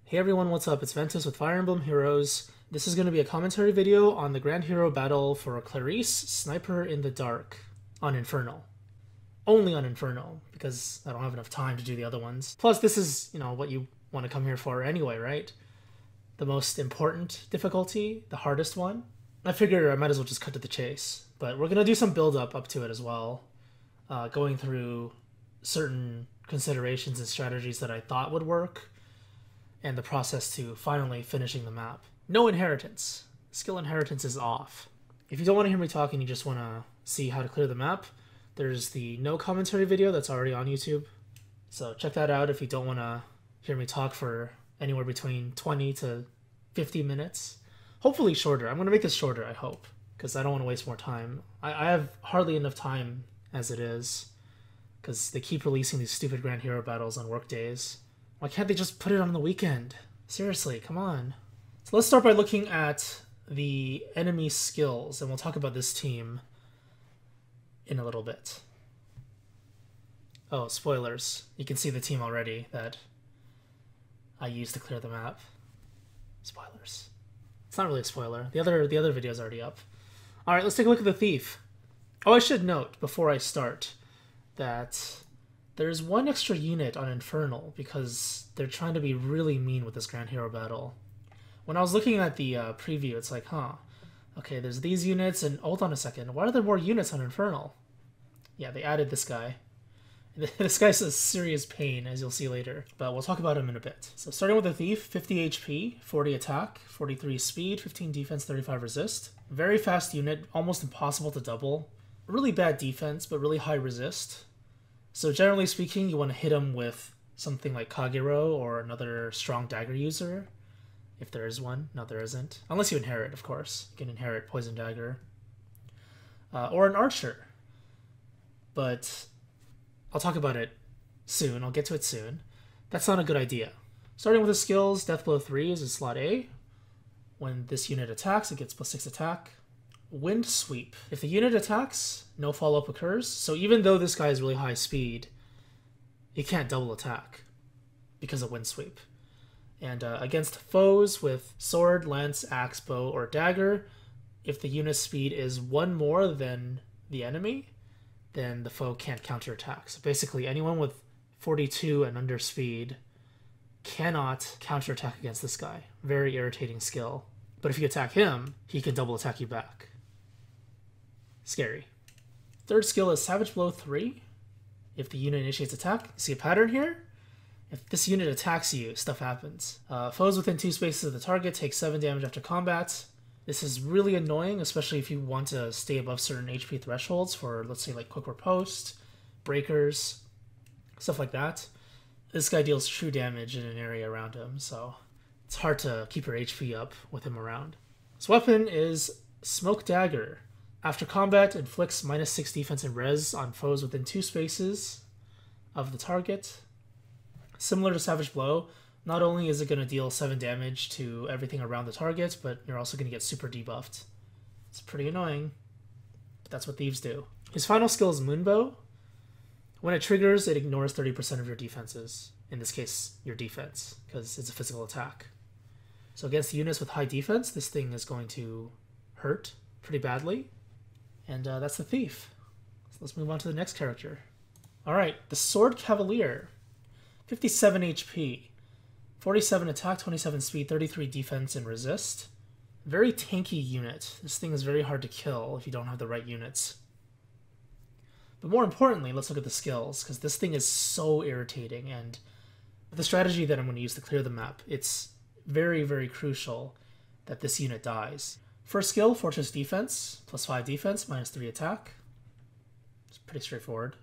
Hey everyone, what's up? It's Ventus with Fire Emblem Heroes. This is going to be a commentary video on the Grand Hero battle for Clarisse, Sniper in the Dark, on Infernal. Only on Infernal, because I don't have enough time to do the other ones. Plus, this is, what you want to come here for anyway, right? The most important difficulty, the hardest one. I figure I might as well just cut to the chase. But we're going to do some build-up up to it as well, going through certain considerations and strategies that I thought would work, and the process to finally finishing the map. No inheritance. Skill inheritance is off. If you don't want to hear me talk and you just want to see how to clear the map, there's the no commentary video that's already on YouTube. So check that out if you don't want to hear me talk for anywhere between 20 to 50 minutes. Hopefully shorter. I'm going to make this shorter, I hope, because I don't want to waste more time. I have hardly enough time as it is, because they keep releasing these stupid Grand Hero battles on work days. Why can't they just put it on the weekend? Seriously, come on. So let's start by looking at the enemy skills, and we'll talk about this team in a little bit. Oh, spoilers. You can see the team already that I used to clear the map. Spoilers. It's not really a spoiler. The other video is already up. Alright, let's take a look at the Thief. Oh, I should note before I start that there's one extra unit on Infernal because they're trying to be really mean with this Grand Hero battle. When I was looking at the preview, it's like, okay, there's these units, and hold on a second, why are there more units on Infernal? Yeah, they added this guy. This guy's a serious pain, as you'll see later, but we'll talk about him in a bit. So starting with the Thief, 50 HP, 40 attack, 43 speed, 15 defense, 35 resist. Very fast unit, almost impossible to double. Really bad defense, but really high resist. So generally speaking, you want to hit him with something like Kagero or another strong dagger user, if there is one. No, there isn't. Unless you inherit, of course. You can inherit Poison Dagger. Or an archer. But I'll talk about it soon. I'll get to it soon. That's not a good idea. Starting with the skills, Death Blow 3 is in slot A. When this unit attacks, it gets +6 attack. Wind Sweep. If the unit attacks, no follow-up occurs. So even though this guy is really high speed, he can't double attack because of Wind Sweep. And against foes with sword, lance, axe, bow, or dagger, if the unit's speed is one more than the enemy, then the foe can't counterattack. So basically, anyone with 42 and under speed cannot counterattack against this guy. Very irritating skill. But if you attack him, he can double attack you back. Scary. Third skill is Savage Blow 3. If the unit initiates attack, see a pattern here? If this unit attacks you, stuff happens. Foes within 2 spaces of the target take 7 damage after combat. This is really annoying, especially if you want to stay above certain HP thresholds for, let's say, like Quick Riposte, Breakers, stuff like that. This guy deals true damage in an area around him, so it's hard to keep your HP up with him around. His weapon is Smoke Dagger. After combat, inflicts -6 defense and res on foes within 2 spaces of the target. Similar to Savage Blow, not only is it going to deal 7 damage to everything around the target, but you're also going to get super debuffed. It's pretty annoying, but that's what thieves do. His final skill is Moonbow. When it triggers, it ignores 30% of your defenses. In this case, your defense, because it's a physical attack. So against units with high defense, this thing is going to hurt pretty badly. And that's the Thief. So let's move on to the next character. Alright, the Sword Cavalier. 57 HP. 47 attack, 27 speed, 33 defense, and resist. Very tanky unit. This thing is very hard to kill if you don't have the right units. But more importantly, let's look at the skills, because this thing is so irritating, and with the strategy that I'm going to use to clear the map, it's very, very crucial that this unit dies. First skill, Fortress Defense, +5 defense, -3 attack. It's pretty straightforward.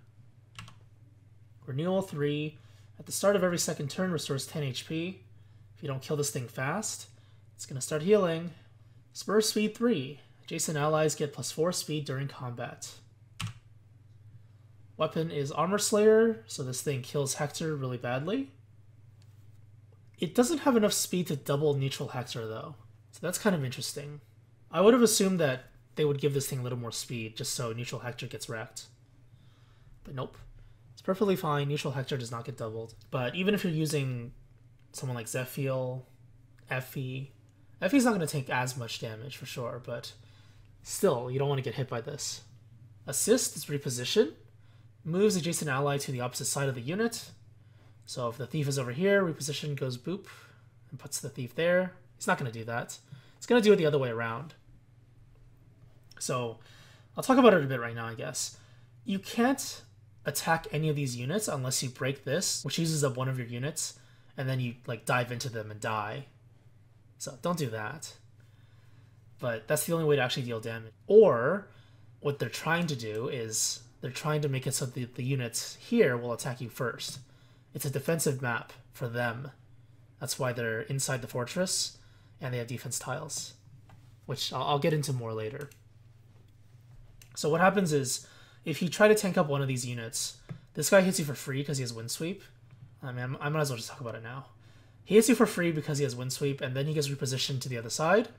Renewal 3. At the start of every second turn, restores 10 HP. If you don't kill this thing fast, it's going to start healing. Spur Speed 3. Adjacent allies get +4 speed during combat. Weapon is Armor Slayer, so this thing kills Hector really badly. It doesn't have enough speed to double neutral Hector, though, so that's kind of interesting. I would have assumed that they would give this thing a little more speed, just so neutral Hector gets wrecked. But nope. It's perfectly fine. Neutral Hector does not get doubled. But even if you're using someone like Zephiel, Effie. Effie's not going to take as much damage for sure, but still, you don't want to get hit by this. Assist is reposition. Moves adjacent ally to the opposite side of the unit. So if the thief is over here, reposition goes boop and puts the thief there. He's not going to do that. It's going to do it the other way around. So I'll talk about it a bit right now, I guess. You can't attack any of these units unless you break this, which uses up one of your units, and then you like dive into them and die. So don't do that. But that's the only way to actually deal damage. Or what they're trying to do is they're trying to make it so that the units here will attack you first. It's a defensive map for them. That's why they're inside the fortress and they have defense tiles, which I'll get into more later. So what happens is if you try to tank up one of these units, this guy hits you for free because he has wind sweep. I mean, I might as well just talk about it now. He hits you for free because he has wind sweep, and then he gets repositioned to the other side.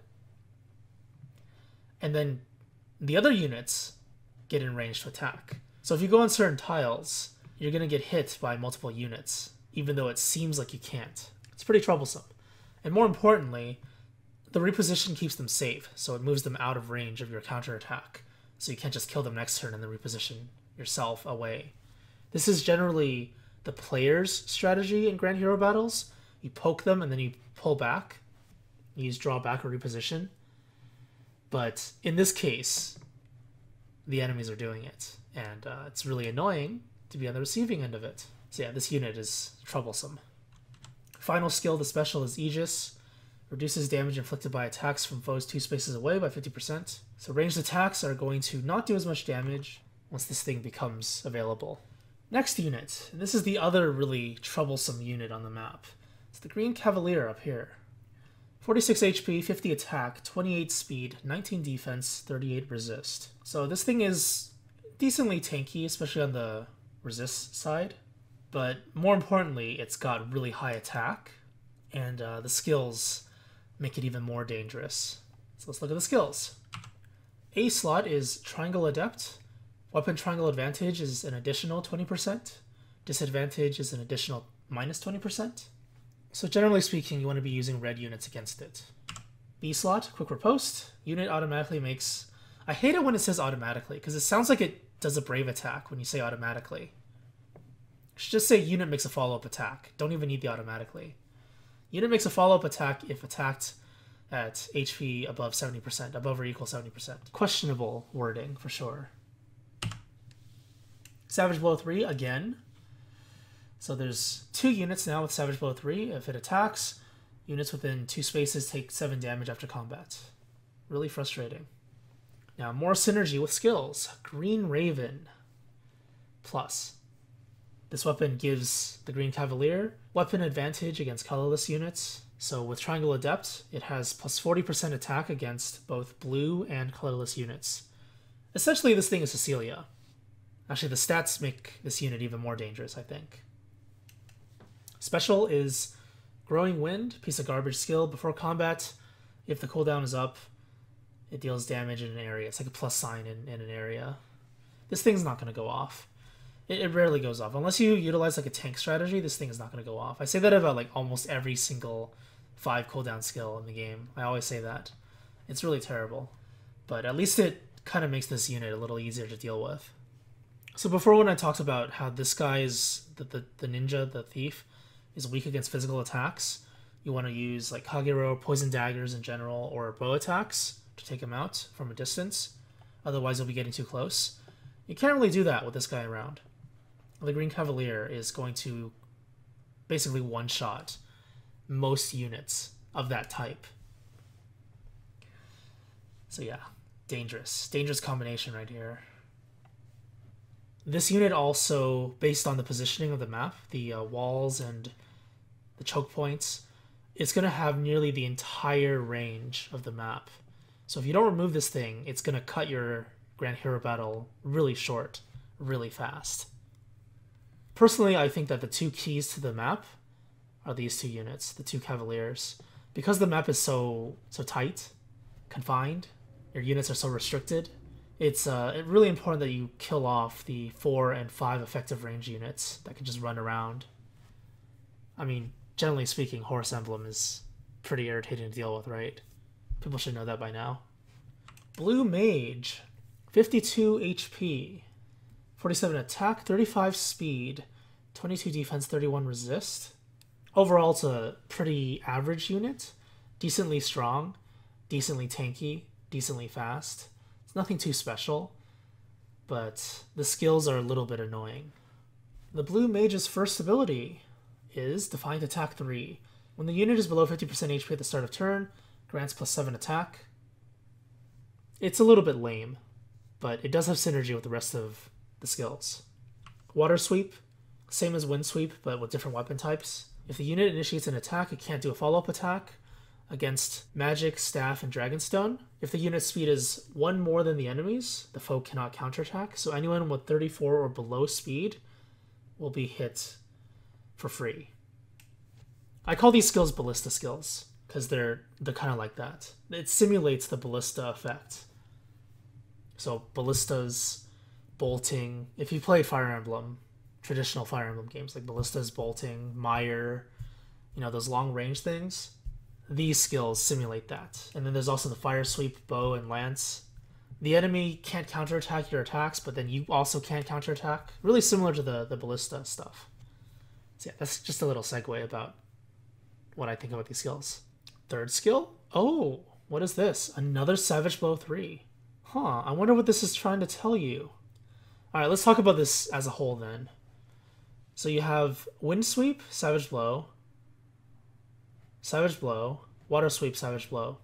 And then the other units get in range to attack. So if you go on certain tiles, you're going to get hit by multiple units, even though it seems like you can't. It's pretty troublesome. And more importantly, the reposition keeps them safe, so it moves them out of range of your counterattack. So you can't just kill them next turn and then reposition yourself away. This is generally the player's strategy in Grand Hero battles. You poke them and then you pull back. You use draw back or reposition. But in this case, the enemies are doing it. And it's really annoying to be on the receiving end of it. So yeah, this unit is troublesome. Final skill, the special, is Aegis. Reduces damage inflicted by attacks from foes 2 spaces away by 50%. So ranged attacks are going to not do as much damage once this thing becomes available. Next unit, and this is the other really troublesome unit on the map. It's the Green Cavalier up here. 46 HP, 50 attack, 28 speed, 19 defense, 38 resist. So this thing is decently tanky, especially on the resist side. But more importantly, it's got really high attack, and the skills make it even more dangerous. So let's look at the skills. A slot is Triangle Adept. Weapon Triangle Advantage is an additional 20%. Disadvantage is an additional minus 20%. So generally speaking, you want to be using red units against it. B slot, Quick Riposte. Unit automatically makes... I hate it when it says automatically, because it sounds like it does a brave attack when you say automatically. You should just say unit makes a follow-up attack. Don't even need the automatically. Unit makes a follow-up attack if attacked at HP above 70%, above or equal 70%. Questionable wording, for sure. Savage Blow 3, again. So there's 2 units now with Savage Blow 3. If it attacks, units within 2 spaces take 7 damage after combat. Really frustrating. Now, more synergy with skills. Green Raven. Plus. This weapon gives the Green Cavalier weapon advantage against colorless units. So with Triangle Adept, it has plus 40% attack against both blue and colorless units. Essentially, this thing is Cecilia. Actually, the stats make this unit even more dangerous, I think. Special is Growing Wind, piece of garbage skill. Before combat, if the cooldown is up, it deals damage in an area. It's like a plus sign in an area. This thing's not going to go off. It rarely goes off. Unless you utilize like a tank strategy, this thing is not going to go off. I say that about like almost every single 5 cooldown skill in the game. I always say that. It's really terrible. But at least it kind of makes this unit a little easier to deal with. So before, when I talked about how this guy is, the ninja, the thief, is weak against physical attacks, you want to use like Kagero, poison daggers in general, or bow attacks to take him out from a distance. Otherwise, you'll be getting too close. You can't really do that with this guy around. The Green Cavalier is going to basically one-shot most units of that type. So yeah, dangerous. Dangerous combination right here. This unit also, based on the positioning of the map, the walls and the choke points, it's going to have nearly the entire range of the map. So if you don't remove this thing, it's going to cut your Grand Hero battle really short, really fast. Personally, I think that the 2 keys to the map are these 2 units, the 2 Cavaliers. Because the map is so tight, confined, your units are so restricted, it's really important that you kill off the 4 and 5 effective range units that can just run around. I mean, Generally speaking, Horse Emblem is pretty irritating to deal with, right? People should know that by now. Blue Mage, 52 HP, 47 attack, 35 speed, 22 defense, 31 resist. Overall, it's a pretty average unit. Decently strong, decently tanky, decently fast. It's nothing too special, but the skills are a little bit annoying. The Blue Mage's first ability is Defiant Attack 3. When the unit is below 50% HP at the start of turn, grants +7 attack. It's a little bit lame, but it does have synergy with the rest of the skills. Water Sweep, same as Wind Sweep, but with different weapon types. If the unit initiates an attack, it can't do a follow-up attack against Magic, Staff, and Dragonstone. If the unit's speed is 1 more than the enemy's, the foe cannot counterattack. So anyone with 34 or below speed will be hit for free. I call these skills ballista skills because they're kind of like that. It simulates the ballista effect. So ballistas, bolting. If you play Fire Emblem, traditional Fire Emblem games like ballistas, bolting, mire, you know, those long range things, these skills simulate that. And then there's also the fire sweep, bow, and lance. The enemy can't counterattack your attacks, but then you also can't counterattack. Really similar to the ballista stuff. So yeah, that's just a little segue about what I think about these skills. Third skill? Oh, what is this? Another Savage Blow 3. Huh, I wonder what this is trying to tell you. Alright, let's talk about this as a whole then. So you have Wind Sweep, Savage Blow, Water Sweep, Savage Blow.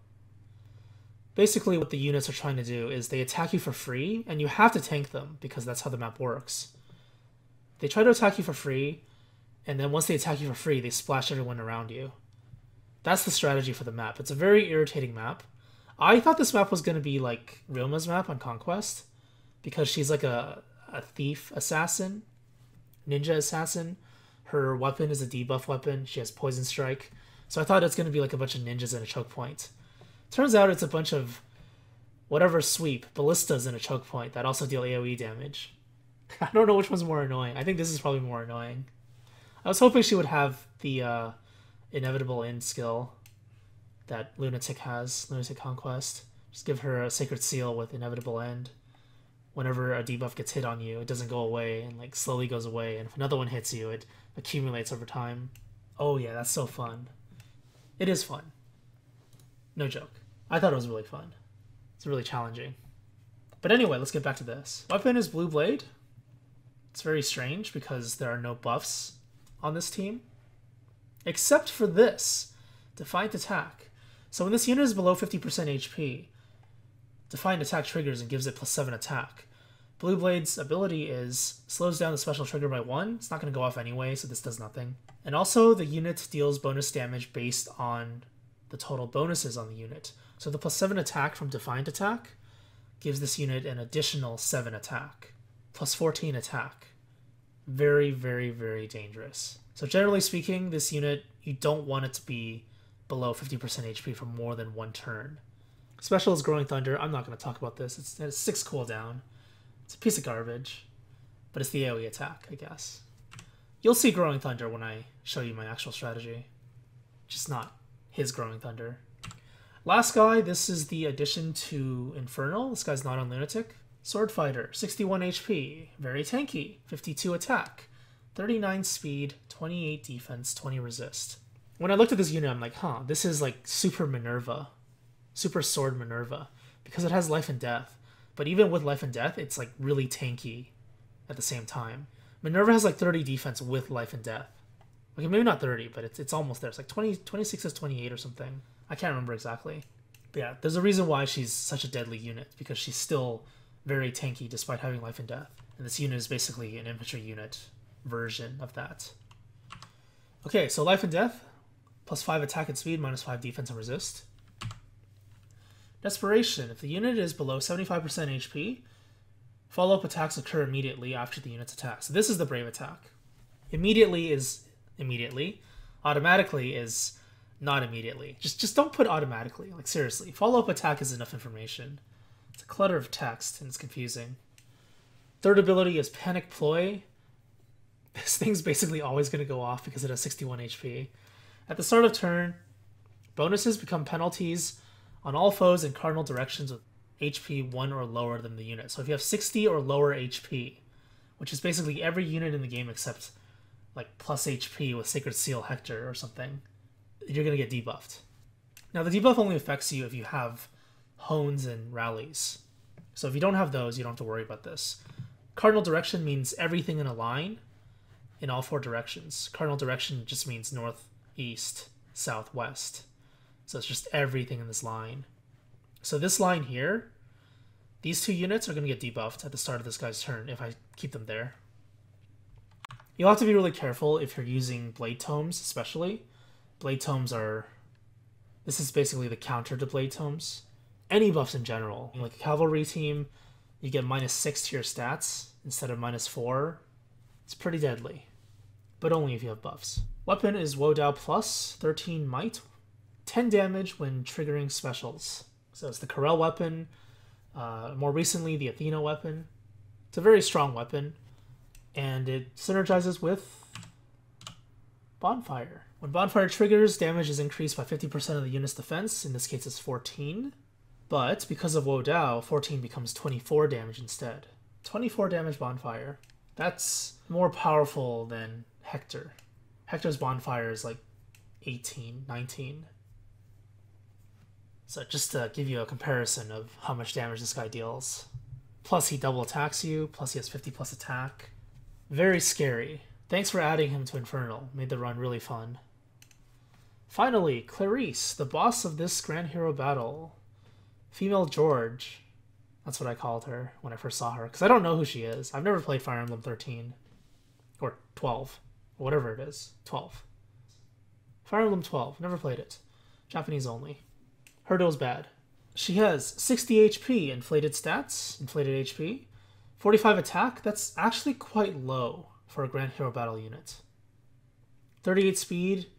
Basically what the units are trying to do is they attack you for free, and you have to tank them because that's how the map works. They try to attack you for free, and then once they attack you for free, they splash everyone around you. That's the strategy for the map. It's a very irritating map. I thought this map was going to be like Ryoma's map on Conquest, because she's like a thief assassin, ninja assassin. Her weapon is a debuff weapon. She has Poison Strike. So I thought it's going to be like a bunch of ninjas and a choke point. Turns out it's a bunch of whatever sweep, ballistas and a choke point that also deal AoE damage. I don't know which one's more annoying. I think this is probably more annoying. I was hoping she would have the Inevitable End skill that Lunatic has, Lunatic Conquest. Just give her a Sacred Seal with Inevitable End. Whenever a debuff gets hit on you, it doesn't go away and like slowly goes away. And if another one hits you, it accumulates over time. Oh yeah, that's so fun. It is fun. No joke. I thought it was really fun. It's really challenging. But anyway, let's get back to this. Weapon is Blue Blade. It's very strange because there are no buffs on this team. Except for this. Defiant Attack. So when this unit is below 50% HP, Defiant Attack triggers and gives it +7 attack. Blue Blade's ability is slows down the special trigger by 1. It's not going to go off anyway, so this does nothing. And also, the unit deals bonus damage based on the total bonuses on the unit. So the +7 attack from Defiant Attack gives this unit an additional 7 attack. +14 attack. Very, very, very dangerous. So generally speaking, this unit, you don't want it to be below 50% HP for more than 1 turn. Special is Growing Thunder. I'm not going to talk about this. It's 6 cooldown. It's a piece of garbage. But it's the AoE attack, I guess. You'll see Growing Thunder when I show you my actual strategy. Just not his Growing Thunder. Last guy, this is the addition to Infernal. This guy's not on Lunatic. Sword Fighter, 61 HP. Very tanky. 52 attack. 39 speed, 28 defense, 20 resist. When I looked at this unit, I'm like, huh, this is like Super Minerva. Super Sword Minerva. Because it has Life and Death. But even with Life and Death, it's like really tanky at the same time. Minerva has like 30 defense with Life and Death. Okay, maybe not 30, but it's almost there. It's like 26 is 28 or something. I can't remember exactly. But yeah, there's a reason why she's such a deadly unit, because she's still very tanky despite having Life and Death. And this unit is basically an infantry unit version of that. Okay, so Life and Death, +5 attack and speed, -5 defense and resist. Desperation. If the unit is below 75% HP, follow-up attacks occur immediately after the unit's attack. So this is the Brave attack. Immediately is immediately. Automatically is not immediately. Just don't put automatically. Like, seriously. Follow-up attack is enough information. It's a clutter of text, and it's confusing. Third ability is Panic Ploy. This thing's basically always going to go off because it has 61 HP. At the start of turn, bonuses become penalties on all foes in cardinal directions with HP 1 or lower than the unit. So if you have 60 or lower HP, which is basically every unit in the game except like plus HP with Sacred Seal Hector or something, you're going to get debuffed. Now the debuff only affects you if you have hones and rallies. So if you don't have those, you don't have to worry about this. Cardinal direction means everything in a line in all 4 directions. Cardinal direction just means north, east, south, west. So it's just everything in this line. So this line here, these 2 units are going to get debuffed at the start of this guy's turn if I keep them there. You'll have to be really careful if you're using Blade Tomes, especially. Blade Tomes are... This is basically the counter to Blade Tomes. Any buffs in general. Like a Cavalry team, you get -6 to your stats instead of -4. It's pretty deadly. But only if you have buffs. Weapon is Wodao plus 13 might. 10 damage when triggering specials. So it's the Corel weapon. More recently, the Athena weapon. It's a very strong weapon. And it synergizes with Bonfire. When Bonfire triggers, damage is increased by 50% of the unit's defense. In this case, it's 14. But because of Wodao, 14 becomes 24 damage instead. 24 damage Bonfire. That's more powerful than Hector. Hector's Bonfire is like 18, 19. So just to give you a comparison of how much damage this guy deals. Plus he double attacks you, plus he has 50 plus attack. Very scary. Thanks for adding him to Infernal. Made the run really fun. Finally, Clarisse, the boss of this Grand Hero battle. Female George. That's what I called her when I first saw her, because I don't know who she is. I've never played Fire Emblem 13. Or 12. Or whatever it is. 12. Fire Emblem 12. Never played it. Japanese only. Heard it was bad. She has 60 HP, inflated stats, inflated HP. 45 attack, that's actually quite low for a Grand Hero battle unit. 38 speed,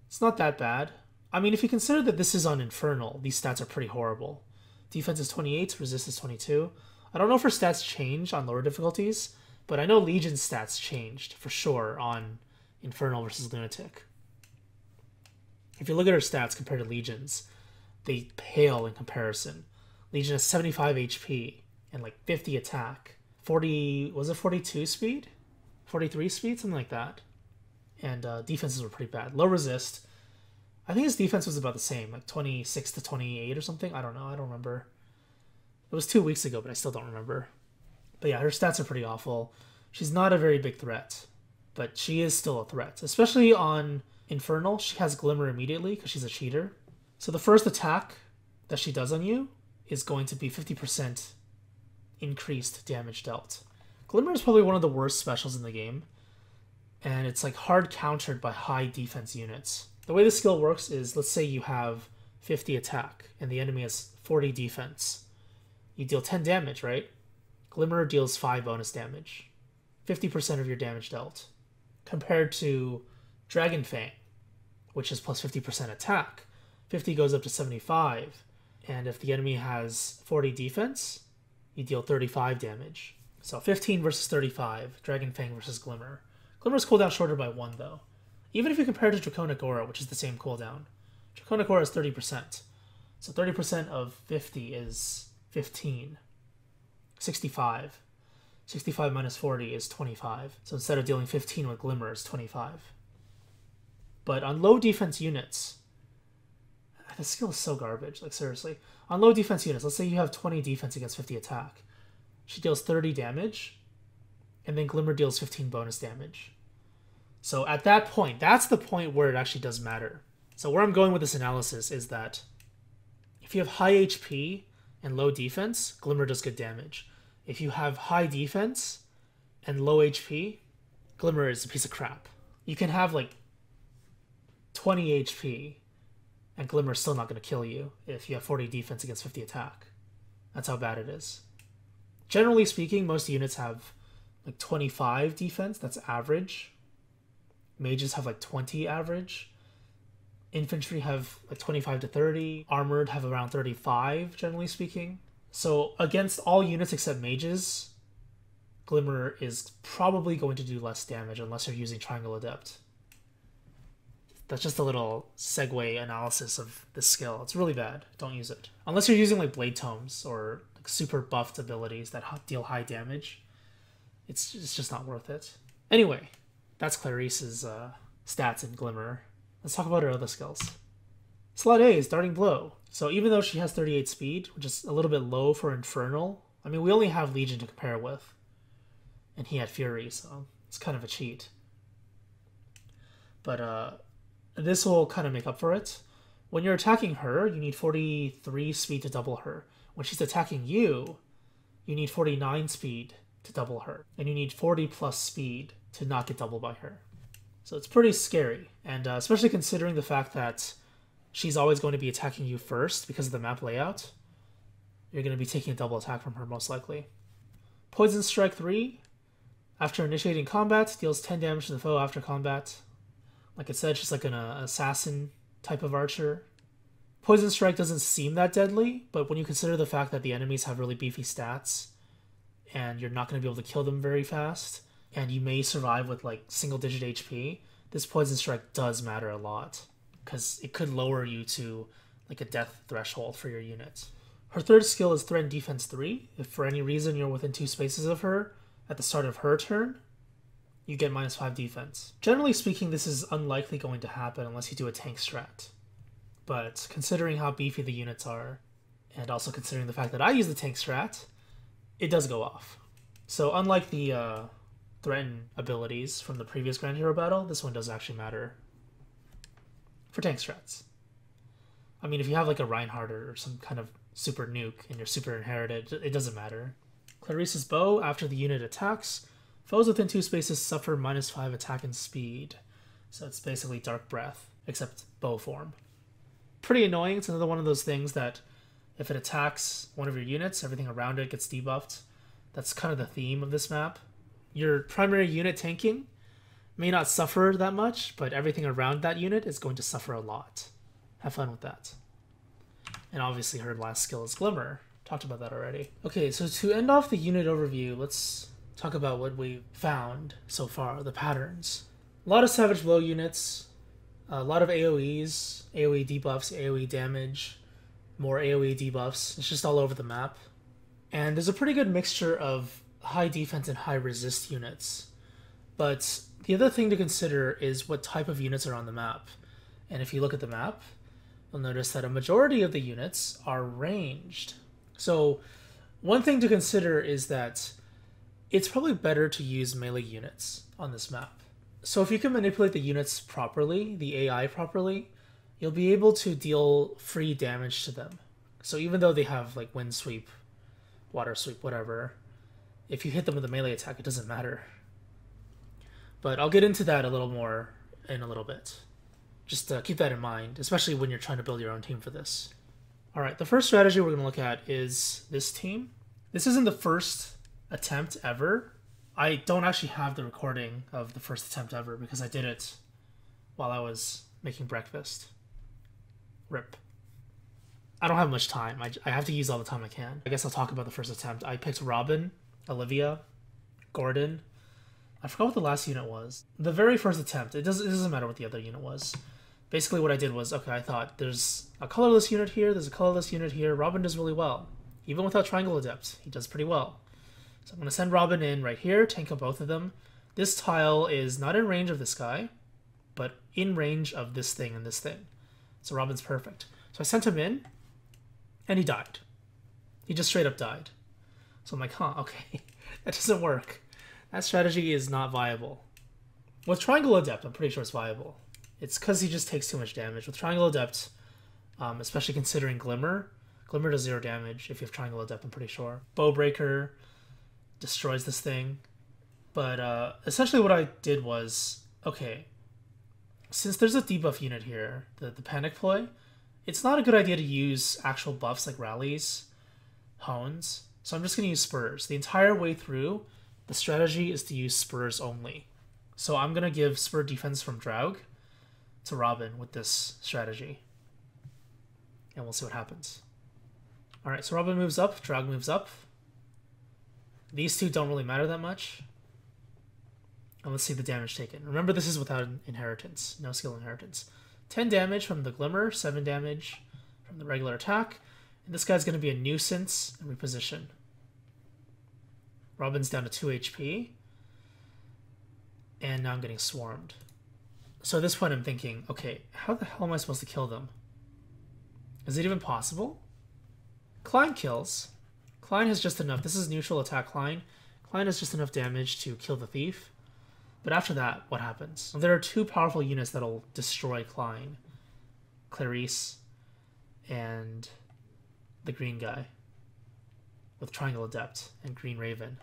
it's not that bad. I mean, if you consider that this is on Infernal, these stats are pretty horrible. Defense is 28, resist is 22. I don't know if her stats change on lower difficulties, but I know Legion's stats changed, for sure, on Infernal versus Lunatic. If you look at her stats compared to Legion's, they pale in comparison. Legion has 75 HP and like 50 attack. 40, was it 42 speed? 43 speed? Something like that. And defenses were pretty bad. Low resist. I think his defense was about the same, like 26 to 28 or something. I don't know. I don't remember. It was 2 weeks ago, but I still don't remember. But yeah, her stats are pretty awful. She's not a very big threat, but she is still a threat. Especially on Infernal, she has Glimmer immediately because she's a cheater. So the first attack that she does on you is going to be 50% increased damage dealt. Glimmer is probably one of the worst specials in the game, and it's like hard countered by high defense units. The way the skill works is, let's say you have 50 attack and the enemy has 40 defense. You deal 10 damage, right? Glimmer deals 5 bonus damage. 50% of your damage dealt. Compared to Dragon Fang, which is plus 50% attack. 50 goes up to 75. And if the enemy has 40 defense, you deal 35 damage. So 15 versus 35, Dragon Fang versus Glimmer. Glimmer's cooldown shorter by 1, though. Even if you compare to Draconic Aura, which is the same cooldown. Draconic Aura is 30%. So 30% of 50 is 15. 65. 65 minus 40 is 25. So instead of dealing 15 with Glimmer, it's 25. But on low defense units, the skill is so garbage, like seriously. On low defense units, let's say you have 20 defense against 50 attack. She deals 30 damage, and then Glimmer deals 15 bonus damage. So at that point, that's the point where it actually does matter. So where I'm going with this analysis is that if you have high HP and low defense, Glimmer does good damage. If you have high defense and low HP, Glimmer is a piece of crap. You can have like 20 HP and Glimmer's still not going to kill you if you have 40 defense against 50 attack. That's how bad it is. Generally speaking, most units have like 25 defense. That's average. Mages have like 20 average. Infantry have like 25 to 30. Armored have around 35, generally speaking. So against all units except mages, Glimmer is probably going to do less damage unless you're using Triangle Adept. That's just a little segue analysis of this skill. It's really bad. Don't use it. Unless you're using like Blade Tomes or like super buffed abilities that deal high damage. It's just not worth it. Anyway, that's Clarisse's stats in Glimmer. Let's talk about her other skills. Slot A is Darting Blow. So even though she has 38 speed, which is a little bit low for Infernal, I mean, we only have Legion to compare with. And he had Fury, so it's kind of a cheat. But this will kind of make up for it. When you're attacking her, you need 43 speed to double her. When she's attacking you, you need 49 speed to double her. And you need 40 plus speed to not get doubled by her. So it's pretty scary. And especially considering the fact that she's always going to be attacking you first because of the map layout. You're going to be taking a double attack from her most likely. Poison Strike 3. After initiating combat, deals 10 damage to the foe after combat. Like I said, she's like an assassin type of archer. Poison Strike doesn't seem that deadly, but when you consider the fact that the enemies have really beefy stats, and you're not going to be able to kill them very fast, and you may survive with like single-digit HP, this Poison Strike does matter a lot, because it could lower you to like a death threshold for your unit. Her third skill is Threat and Defense 3. If for any reason you're within 2 spaces of her, at the start of her turn, you get -5 defense. Generally speaking, this is unlikely going to happen unless you do a tank strat. But considering how beefy the units are, and also considering the fact that I use the tank strat, it does go off. So unlike the threaten abilities from the previous Grand Hero battle, this one does actually matter for tank strats. I mean, if you have like a Reinhardt or some kind of super nuke and you're super inherited, it doesn't matter. Clarisse's bow, after the unit attacks, foes within 2 spaces suffer -5 attack and speed. So it's basically Dark Breath, except bow form. Pretty annoying. It's another one of those things that if it attacks one of your units, everything around it gets debuffed. That's kind of the theme of this map. Your primary unit tanking may not suffer that much, but everything around that unit is going to suffer a lot. Have fun with that. And obviously her last skill is Glimmer. Talked about that already. Okay, so to end off the unit overview, let's talk about what we found so far, the patterns. A lot of Savage Blow units, a lot of AoEs, AoE debuffs, AoE damage, more AoE debuffs. It's just all over the map. And there's a pretty good mixture of high defense and high resist units. But the other thing to consider is what type of units are on the map. And if you look at the map, you'll notice that a majority of the units are ranged. So one thing to consider is that it's probably better to use melee units on this map. So if you can manipulate the units properly, the AI properly, you'll be able to deal free damage to them. So even though they have like Wind Sweep, Water Sweep, whatever, if you hit them with a melee attack, it doesn't matter. But I'll get into that a little more in a little bit. Just keep that in mind, especially when you're trying to build your own team for this. Alright, the first strategy we're going to look at is this team. This isn't the first attempt ever. I don't actually have the recording of the first attempt ever because I did it while I was making breakfast. RIP. I don't have much time. I have to use all the time I can. I guess I'll talk about the first attempt. I picked Robin, Olivia, Gordon. I forgot what the last unit was. The very first attempt, it doesn't matter what the other unit was. Basically what I did was, okay, I thought there's a colorless unit here, there's a colorless unit here. Robin does really well. Even without Triangle Adept, he does pretty well. So I'm going to send Robin in right here, tank up both of them. This tile is not in range of this guy, but in range of this thing and this thing. So Robin's perfect. So I sent him in, and he died. He just straight up died. So I'm like, huh, okay, that doesn't work. That strategy is not viable. With Triangle Adept, I'm pretty sure it's viable. It's because he just takes too much damage. With Triangle Adept, especially considering Glimmer, Glimmer does 0 damage if you have Triangle Adept, I'm pretty sure. Bowbreaker destroys this thing. But essentially what I did was, okay, since there's a debuff unit here, the Panic Ploy, it's not a good idea to use actual buffs like Rallies, Hones, so I'm just going to use Spurs. The entire way through, the strategy is to use Spurs only. So I'm going to give Spur defense from Draug to Robin with this strategy. And we'll see what happens. Alright, so Robin moves up, Draug moves up. These two don't really matter that much. And let's see the damage taken. Remember, this is without inheritance. No skill inheritance. 10 damage from the Glimmer, 7 damage from the regular attack. And this guy's going to be a nuisance and reposition. Robin's down to 2 HP. And now I'm getting swarmed. So at this point I'm thinking, okay, how the hell am I supposed to kill them? Is it even possible? Klein kills. Klein has just enough. This is neutral attack Klein. Klein has just enough damage to kill the thief. But after that, what happens? There are 2 powerful units that'll destroy Klein. Clarisse and the green guy with Triangle Adept and Green Raven.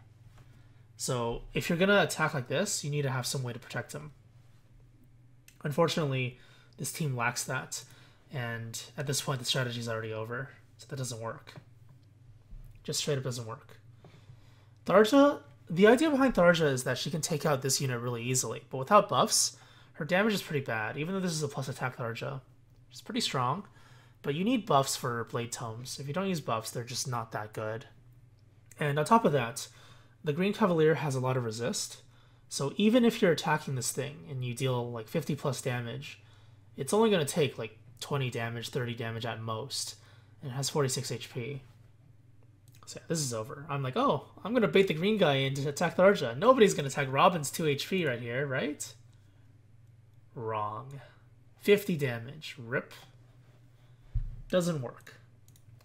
So if you're going to attack like this, you need to have some way to protect him. Unfortunately, this team lacks that. And at this point, the strategy is already over. So that doesn't work. Just straight up doesn't work. Tharja, the idea behind Tharja is that she can take out this unit really easily. But without buffs, her damage is pretty bad. Even though this is a plus attack Tharja, it's pretty strong. But you need buffs for Blade Tomes. If you don't use buffs, they're just not that good. And on top of that, the Green Cavalier has a lot of resist. So even if you're attacking this thing and you deal like 50 plus damage, it's only going to take like 20 damage, 30 damage at most. And it has 46 HP. So yeah, this is over. I'm like, oh, I'm going to bait the green guy in to attack Tharja. Nobody's going to attack Robin's 2 HP right here, right? Wrong. 50 damage. Rip. Doesn't work.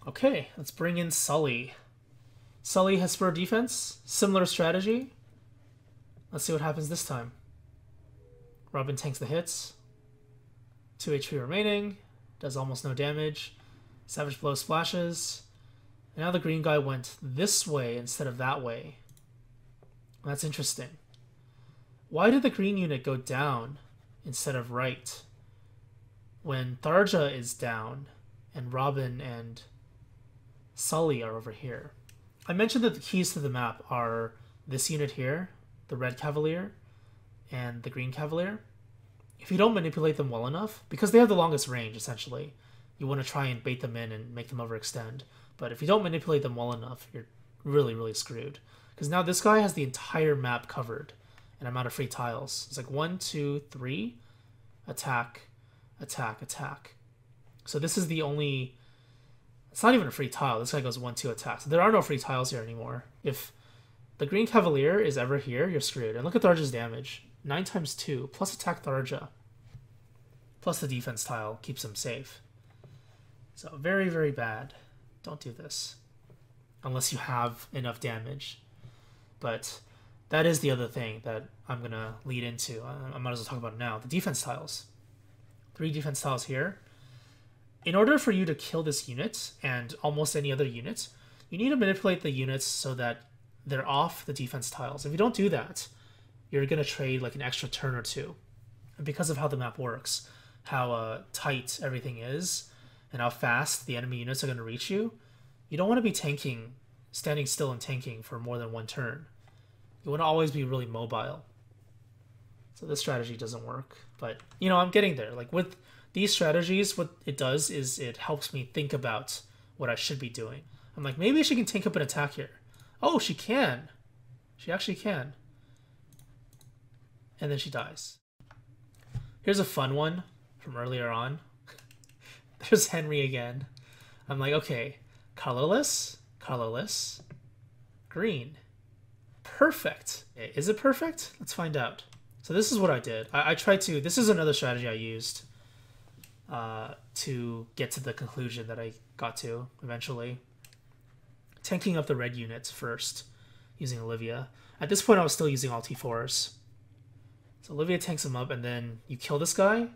Okay, let's bring in Sully. Sully has Spur defense. Similar strategy. Let's see what happens this time. Robin tanks the hits. 2 HP remaining. Does almost no damage. Savage Blow splashes. And now the green guy went this way instead of that way. That's interesting. Why did the green unit go down instead of right when Tharja is down and Robin and Sully are over here? I mentioned that the keys to the map are this unit here, the red Cavalier, and the green Cavalier. If you don't manipulate them well enough, because they have the longest range, essentially, you want to try and bait them in and make them overextend. But if you don't manipulate them well enough, you're really, really screwed. Because now this guy has the entire map covered, and I'm out of free tiles. It's like 1, 2, 3, attack, attack, attack. So this is the only... It's not even a free tile. This guy goes 1, 2 attacks. There are no free tiles here anymore. If the green Cavalier is ever here, you're screwed. And look at Tharja's damage. 9 times 2, plus attack Tharja. Plus the defense tile keeps him safe. So very, very bad. Don't do this. Unless you have enough damage. But that is the other thing that I'm going to lead into. I might as well talk about it now. The defense tiles. 3 defense tiles here. In order for you to kill this unit, and almost any other unit, you need to manipulate the units so that they're off the defense tiles. If you don't do that, you're going to trade like an extra turn or 2. And because of how the map works, how tight everything is, and how fast the enemy units are going to reach you, you don't want to be tanking, standing still and tanking for more than 1 turn. You want to always be really mobile. So this strategy doesn't work. But, you know, I'm getting there. Like with these strategies, what it does is it helps me think about what I should be doing. I'm like, maybe she can tank up an attack here. Oh, she can. She actually can. And then she dies. Here's a fun one from earlier on. There's Henry again. I'm like, okay, colorless, colorless, green. Perfect. Is it perfect? Let's find out. So this is what I did. I tried to, this is another strategy I used to get to the conclusion that I got to eventually. Tanking up the red units first using Olivia. At this point I was still using all T4s. So Olivia tanks him up and then you kill this guy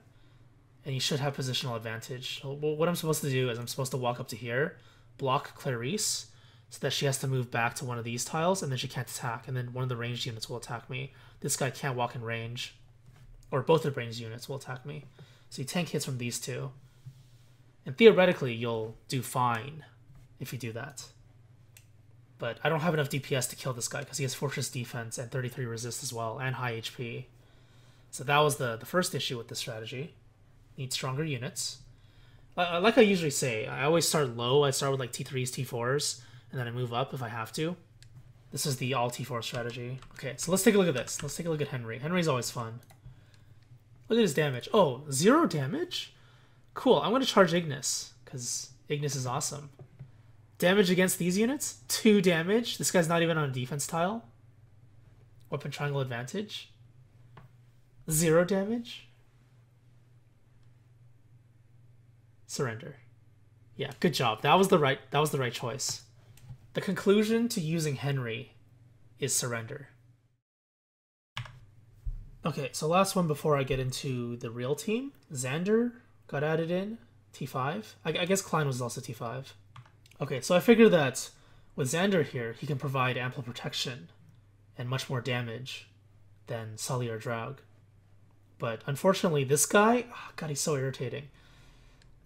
and you should have positional advantage. So what I'm supposed to do is I'm supposed to walk up to here, block Clarisse so that she has to move back to one of these tiles and then she can't attack, and then one of the ranged units will attack me. This guy can't walk in range, or both the ranged units will attack me. So you tank hits from these 2. And theoretically you'll do fine if you do that. But I don't have enough DPS to kill this guy because he has Fortress Defense and 33 resist as well, and high HP. So that was the first issue with this strategy. Need stronger units. Like I usually say, I always start low. I start with like T3s, T4s, and then I move up if I have to. This is the all T4 strategy. Okay, so let's take a look at this. Let's take a look at Henry. Henry's always fun. Look at his damage. Oh, 0 damage? Cool, I'm going to charge Ignis, because Ignis is awesome. Damage against these units? 2 damage. This guy's not even on a defense tile. Weapon triangle advantage. 0 damage. Surrender. Yeah, good job. That was the right choice. The conclusion to using Henry is surrender. Okay, so last one before I get into the real team. Xander got added in, T5. I guess Klein was also T5. Okay, so I figured that with Xander here, he can provide ample protection and much more damage than Sully or Draug. But unfortunately, this guy, oh God, he's so irritating.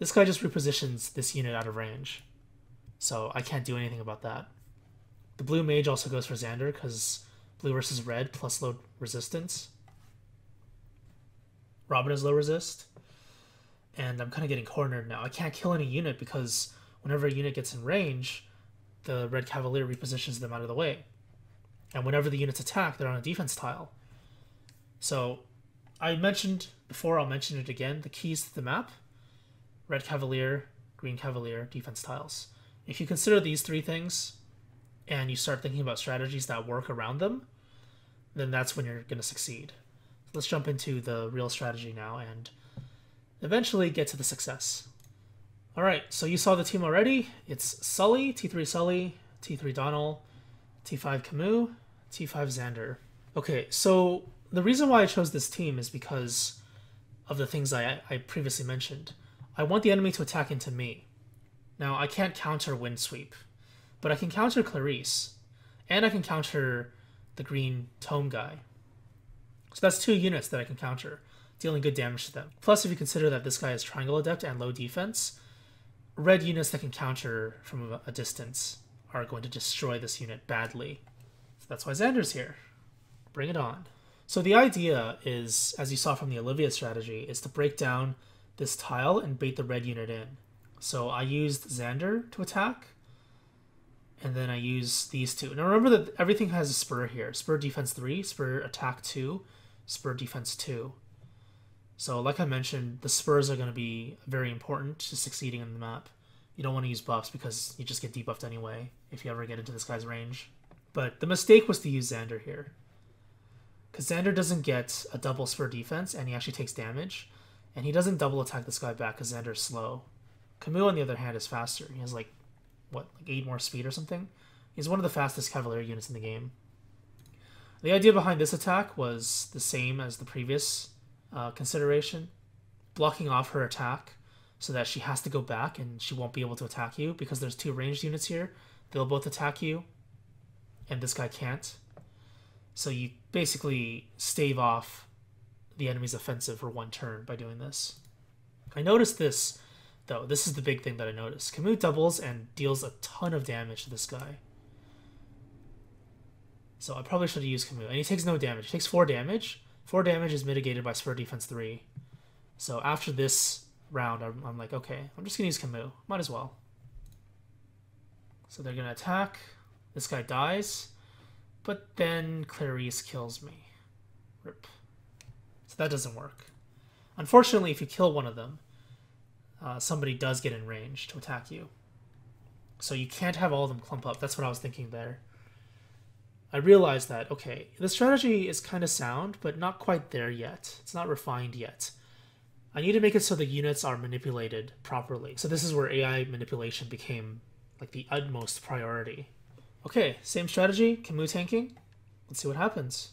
This guy just repositions this unit out of range. So I can't do anything about that. The blue mage also goes for Xander because blue versus red plus low resistance. Robin has low resist. And I'm kind of getting cornered now. I can't kill any unit because whenever a unit gets in range, the red Cavalier repositions them out of the way. And whenever the units attack, they're on a defense tile. So I mentioned before, I'll mention it again, the keys to the map. Red Cavalier, Green Cavalier, defense tiles. If you consider these 3 things and you start thinking about strategies that work around them, then that's when you're going to succeed. Let's jump into the real strategy now and eventually get to the success. Alright, so you saw the team already. It's Sully, T3 Sully, T3 Donnel, T5 Camus, T5 Xander. Okay, so the reason why I chose this team is because of the things I previously mentioned. I want the enemy to attack into me. Now, I can't counter Wind Sweep, but I can counter Clarisse, and I can counter the green Tome guy. So that's 2 units that I can counter, dealing good damage to them. Plus, if you consider that this guy is Triangle Adept and low defense, red units that can counter from a distance are going to destroy this unit badly. So that's why Xander's here. Bring it on. So the idea is, as you saw from the Olivia strategy, is to break down this tile and bait the red unit in. So I used Xander to attack, and then I use these 2. Now remember that everything has a Spur here. Spur defense 3, Spur attack 2, Spur defense 2. So like I mentioned, the Spurs are going to be very important to succeeding in the map. You don't want to use buffs because you just get debuffed anyway if you ever get into this guy's range. But the mistake was to use Xander here, because Xander doesn't get a double Spur defense and he actually takes damage, and he doesn't double attack this guy back because Xander's slow. Camus, on the other hand, is faster. He has like 8 more speed or something. He's one of the fastest Cavalier units in the game. The idea behind this attack was the same as the previous consideration. Blocking off her attack so that she has to go back and she won't be able to attack you because there's 2 ranged units here. They'll both attack you, and this guy can't. So you basically stave off the enemy's offensive for 1 turn by doing this. I noticed this, though. This is the big thing that I noticed. Camus doubles and deals a ton of damage to this guy. So I probably should have used Camus. And he takes no damage. He takes 4 damage. 4 damage is mitigated by Spur defense 3. So after this round, I'm like, okay, I'm just going to use Camus. Might as well. So they're going to attack. This guy dies. But then Clarisse kills me. Rip. So that doesn't work. Unfortunately, if you kill one of them, somebody does get in range to attack you. So you can't have all of them clump up. That's what I was thinking there. I realized that, okay, the strategy is kind of sound, but not quite there yet. It's not refined yet. I need to make it so the units are manipulated properly. So this is where AI manipulation became like the utmost priority. Okay, same strategy, Camus tanking. Let's see what happens.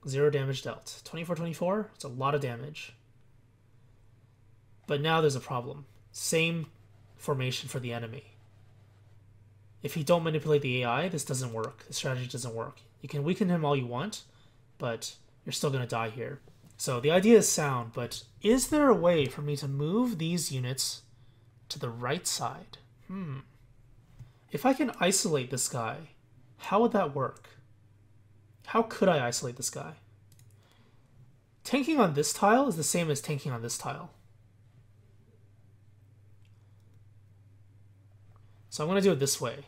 0 damage dealt. 24-24, it's a lot of damage. But now there's a problem. Same formation for the enemy. If you don't manipulate the AI, this doesn't work. The strategy doesn't work. You can weaken him all you want, but you're still going to die here. So the idea is sound, but is there a way for me to move these units to the right side? If I can isolate this guy, how would that work? How could I isolate this guy? Tanking on this tile is the same as tanking on this tile. So I'm going to do it this way.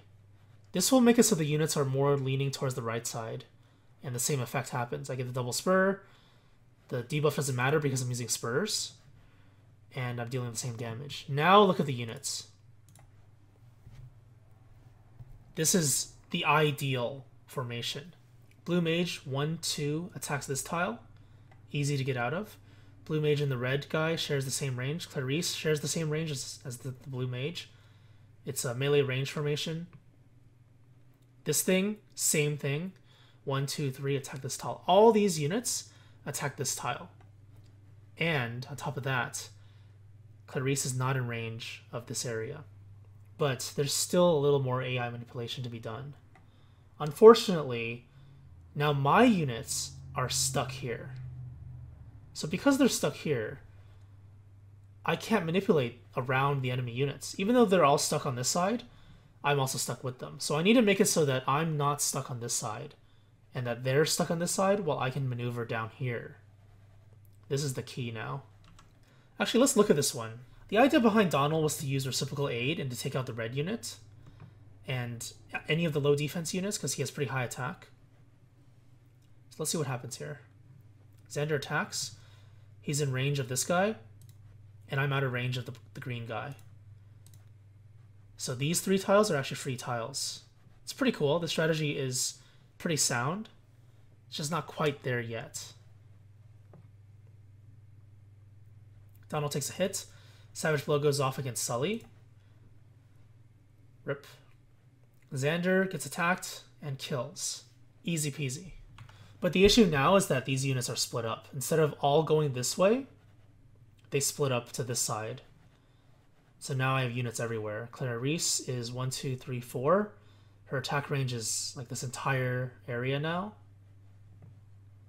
This will make it so the units are more leaning towards the right side, and the same effect happens. I get the double Spur, The debuff doesn't matter because I'm using Spurs. And I'm dealing the same damage. Now look at the units. This is the ideal formation. Blue Mage, 1-2, attacks this tile. Easy to get out of. Blue Mage and the red guy shares the same range. Clarisse shares the same range as the Blue Mage. It's a melee range formation. This thing, same thing. 1, 2, 3, attack this tile. All these units attack this tile. And on top of that, Clarisse is not in range of this area. But there's still a little more AI manipulation to be done. Unfortunately, now my units are stuck here. So because they're stuck here, I can't manipulate around the enemy units. Even though they're all stuck on this side, I'm also stuck with them. So I need to make it so that I'm not stuck on this side, and that they're stuck on this side while I can maneuver down here. This is the key now. Actually, let's look at this one. The idea behind Donnel was to use reciprocal aid and to take out the red unit and any of the low defense units because he has pretty high attack. So let's see what happens here. Xander attacks. He's in range of this guy, and I'm out of range of the green guy. So these 3 tiles are actually free tiles. It's pretty cool. The strategy is pretty sound. It's just not quite there yet. Donnel takes a hit. Savage Blow goes off against Sully. Rip. Xander gets attacked and kills. Easy peasy. But the issue now is that these units are split up. Instead of all going this way, they split up to this side. So now I have units everywhere. Clarisse is 1, 2, 3, 4. Her attack range is like this entire area now.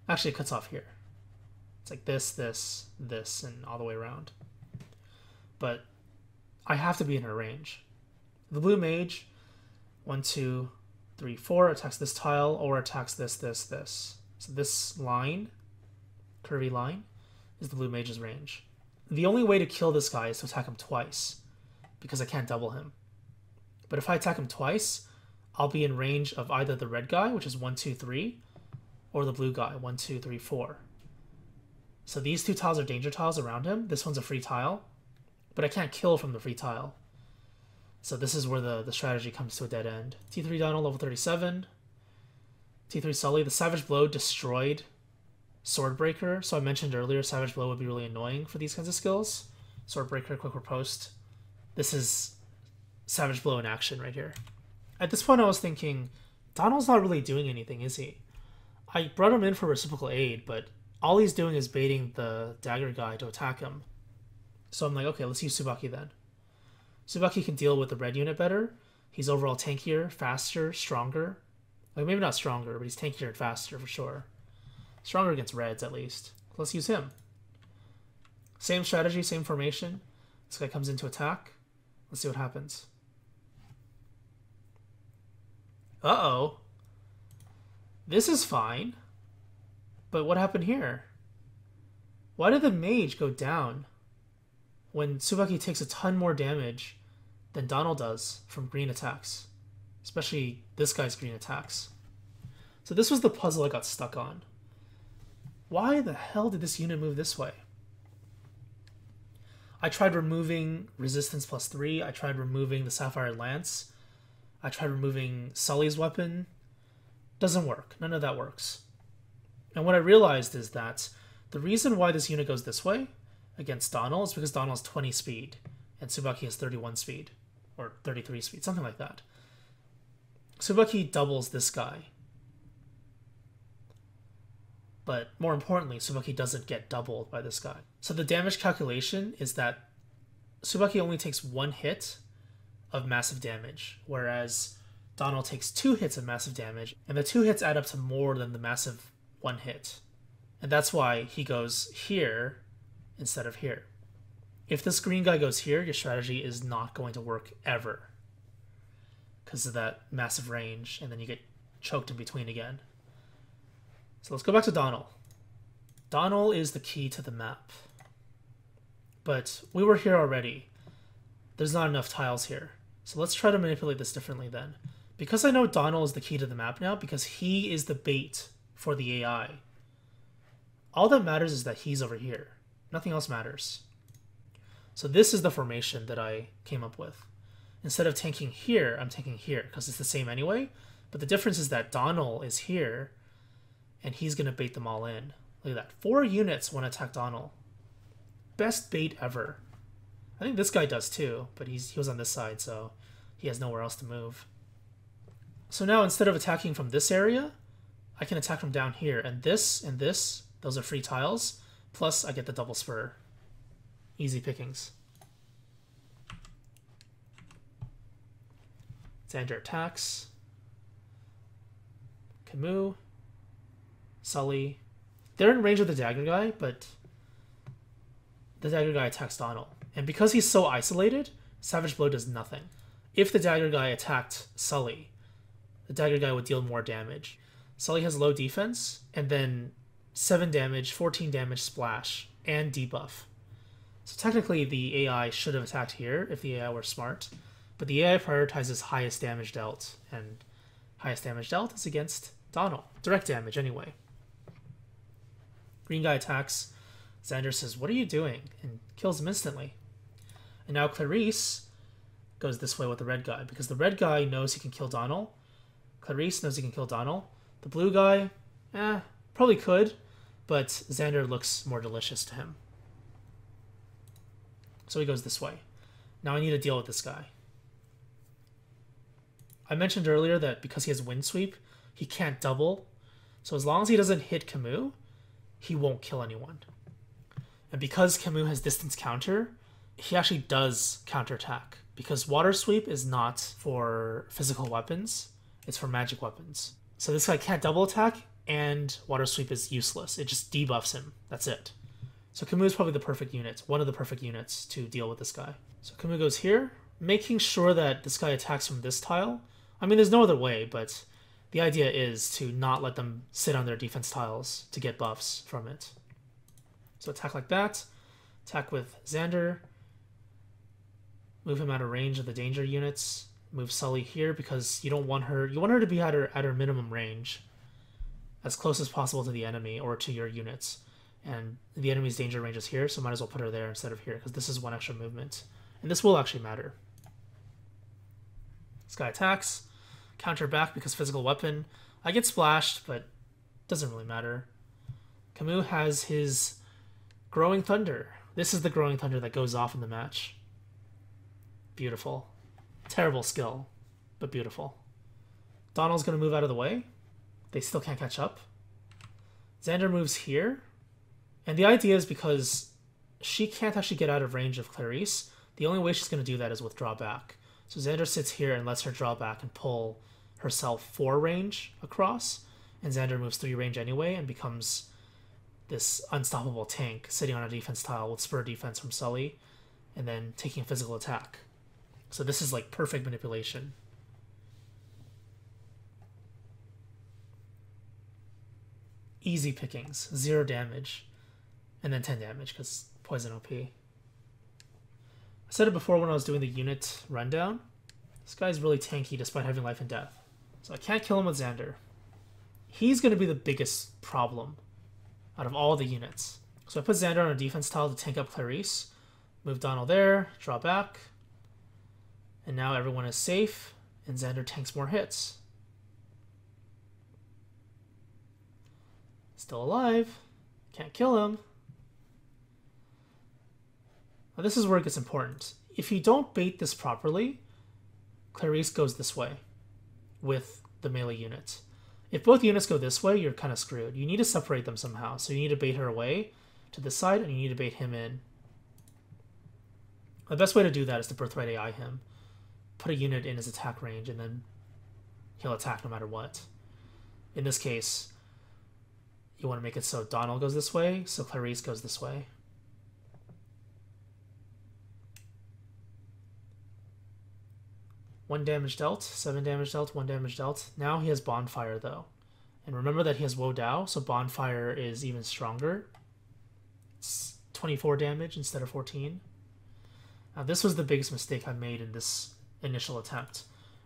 Actually, it cuts off here. It's like this, this, this, and all the way around. But I have to be in her range. The Blue Mage, 1, 2, 3, 4, attacks this tile or attacks this, this, this. So this line, curvy line, is the Blue Mage's range. The only way to kill this guy is to attack him twice, because I can't double him. But if I attack him twice, I'll be in range of either the red guy, which is 1, 2, 3, or the blue guy, 1, 2, 3, 4. So these 2 tiles are danger tiles around him. This one's a free tile, but I can't kill from the free tile. So this is where the strategy comes to a dead end. T3 Donnel, level 37. T3 Sully. The Savage Blow destroyed Swordbreaker. So I mentioned earlier, Savage Blow would be really annoying for these kinds of skills. Swordbreaker, Quick Riposte. This is Savage Blow in action right here. At this point I was thinking, Donnel's not really doing anything, is he? I brought him in for reciprocal aid, but all he's doing is baiting the dagger guy to attack him. So I'm like, okay, let's use Tsubaki then. Tsubaki can deal with the red unit better. He's overall tankier, faster, stronger. Like, maybe not stronger, but he's tankier and faster for sure. Stronger against reds, at least. Let's use him. Same strategy, same formation. This guy comes into attack. Let's see what happens. Uh-oh. This is fine. But what happened here? Why did the mage go down when Tsubaki takes a ton more damage than Donnel does from green attacks? Especially this guy's green attacks. So this was the puzzle I got stuck on. Why the hell did this unit move this way? I tried removing resistance +3. I tried removing the Sapphire Lance. I tried removing Sully's weapon. Doesn't work. None of that works. And what I realized is that the reason why this unit goes this way against Donnel is because Donnel has 20 speed and Tsubaki has 31 speed. Or 33 speed, something like that. Tsubaki doubles this guy. But more importantly, Tsubaki doesn't get doubled by this guy. So the damage calculation is that Tsubaki only takes 1 hit of massive damage, whereas Donnel takes 2 hits of massive damage, and the 2 hits add up to more than the massive 1 hit. And that's why he goes here instead of here. If this green guy goes here, your strategy is not going to work ever, because of that massive range, and then you get choked in between again. So let's go back to Donnel. Donnel is the key to the map. But we were here already. There's not enough tiles here. So let's try to manipulate this differently then. Because I know Donnel is the key to the map now, because he is the bait for the AI, All that matters is that he's over here. Nothing else matters. So this is the formation that I came up with. Instead of tanking here, I'm tanking here, because it's the same anyway. But the difference is that Donnel is here, and he's going to bait them all in. Look at that. 4 units want to attack Donnel. Best bait ever. I think this guy does too, but he was on this side, so he has nowhere else to move. So now instead of attacking from this area, I can attack from down here. And this, those are free tiles. Plus I get the double spur. Easy pickings. Xander attacks. Camus. Sully. They're in range of the dagger guy, but the dagger guy attacks Donnel. And because he's so isolated, Savage Blow does nothing. If the dagger guy attacked Sully, the dagger guy would deal more damage. Sully has low defense, and then 7 damage, 14 damage splash, and debuff. So technically the AI should have attacked here if the AI were smart, but the AI prioritizes highest damage dealt, and highest damage dealt is against Donnel. Direct damage anyway. Green guy attacks. Xander says, "What are you doing?" and kills him instantly. And now Clarisse goes this way with the red guy, because the red guy knows he can kill Donnel. Clarisse knows he can kill Donnel. The blue guy, probably could, but Xander looks more delicious to him. So he goes this way. Now I need to deal with this guy. I mentioned earlier that because he has wind sweep, he can't double. So as long as he doesn't hit Camus, he won't kill anyone. And because Camus has distance counter, he actually does counterattack. Because water sweep is not for physical weapons, it's for magic weapons. So this guy can't double attack, and water sweep is useless. It just debuffs him. That's it. So Camus is probably the perfect unit, one of the perfect units to deal with this guy. So Camus goes here, making sure that this guy attacks from this tile. I mean, there's no other way, but the idea is to not let them sit on their defense tiles to get buffs from it. So attack like that. Attack with Xander. Move him out of range of the danger units. Move Sully here because you don't want her. You want her to be at her minimum range, as close as possible to the enemy or to your units. And the enemy's danger range is here, so might as well put her there instead of here because this is 1 extra movement, and this will actually matter. This guy attacks, counter back because physical weapon. I get splashed, but doesn't really matter. Camus has his Growing Thunder. This is the Growing Thunder that goes off in the match. Beautiful. Terrible skill, but beautiful. Donnel's going to move out of the way. They still can't catch up. Xander moves here. And the idea is because she can't actually get out of range of Clarisse, the only way she's going to do that is with draw back. So Xander sits here and lets her draw back and pull herself 4 range across. And Xander moves 3 range anyway and becomes this unstoppable tank sitting on a defense tile with spur defense from Sully and then taking a physical attack. So this is like perfect manipulation. Easy pickings, 0 damage, and then 10 damage because poison OP. I said it before when I was doing the unit rundown. This guy's really tanky despite having life and death. So I can't kill him with Xander. He's going to be the biggest problem out of all the units. So I put Xander on a defense tile to tank up Clarisse. Move Donnel there, draw back. And now everyone is safe, and Xander tanks more hits. Still alive. Can't kill him. Now this is where it gets important. If you don't bait this properly, Clarisse goes this way with the melee unit. If both units go this way, you're kind of screwed. You need to separate them somehow. So you need to bait her away to this side, and you need to bait him in. The best way to do that is to Birthright AI him. Put a unit in his attack range, and then he'll attack no matter what. In this case, you want to make it so Donnel goes this way, so Clarisse goes this way. One damage dealt, 7 damage dealt, 1 damage dealt. Now he has Bonfire, though. And remember that he has Wo Dao, so Bonfire is even stronger. It's 24 damage instead of 14. Now this was the biggest mistake I made in this initial attempt.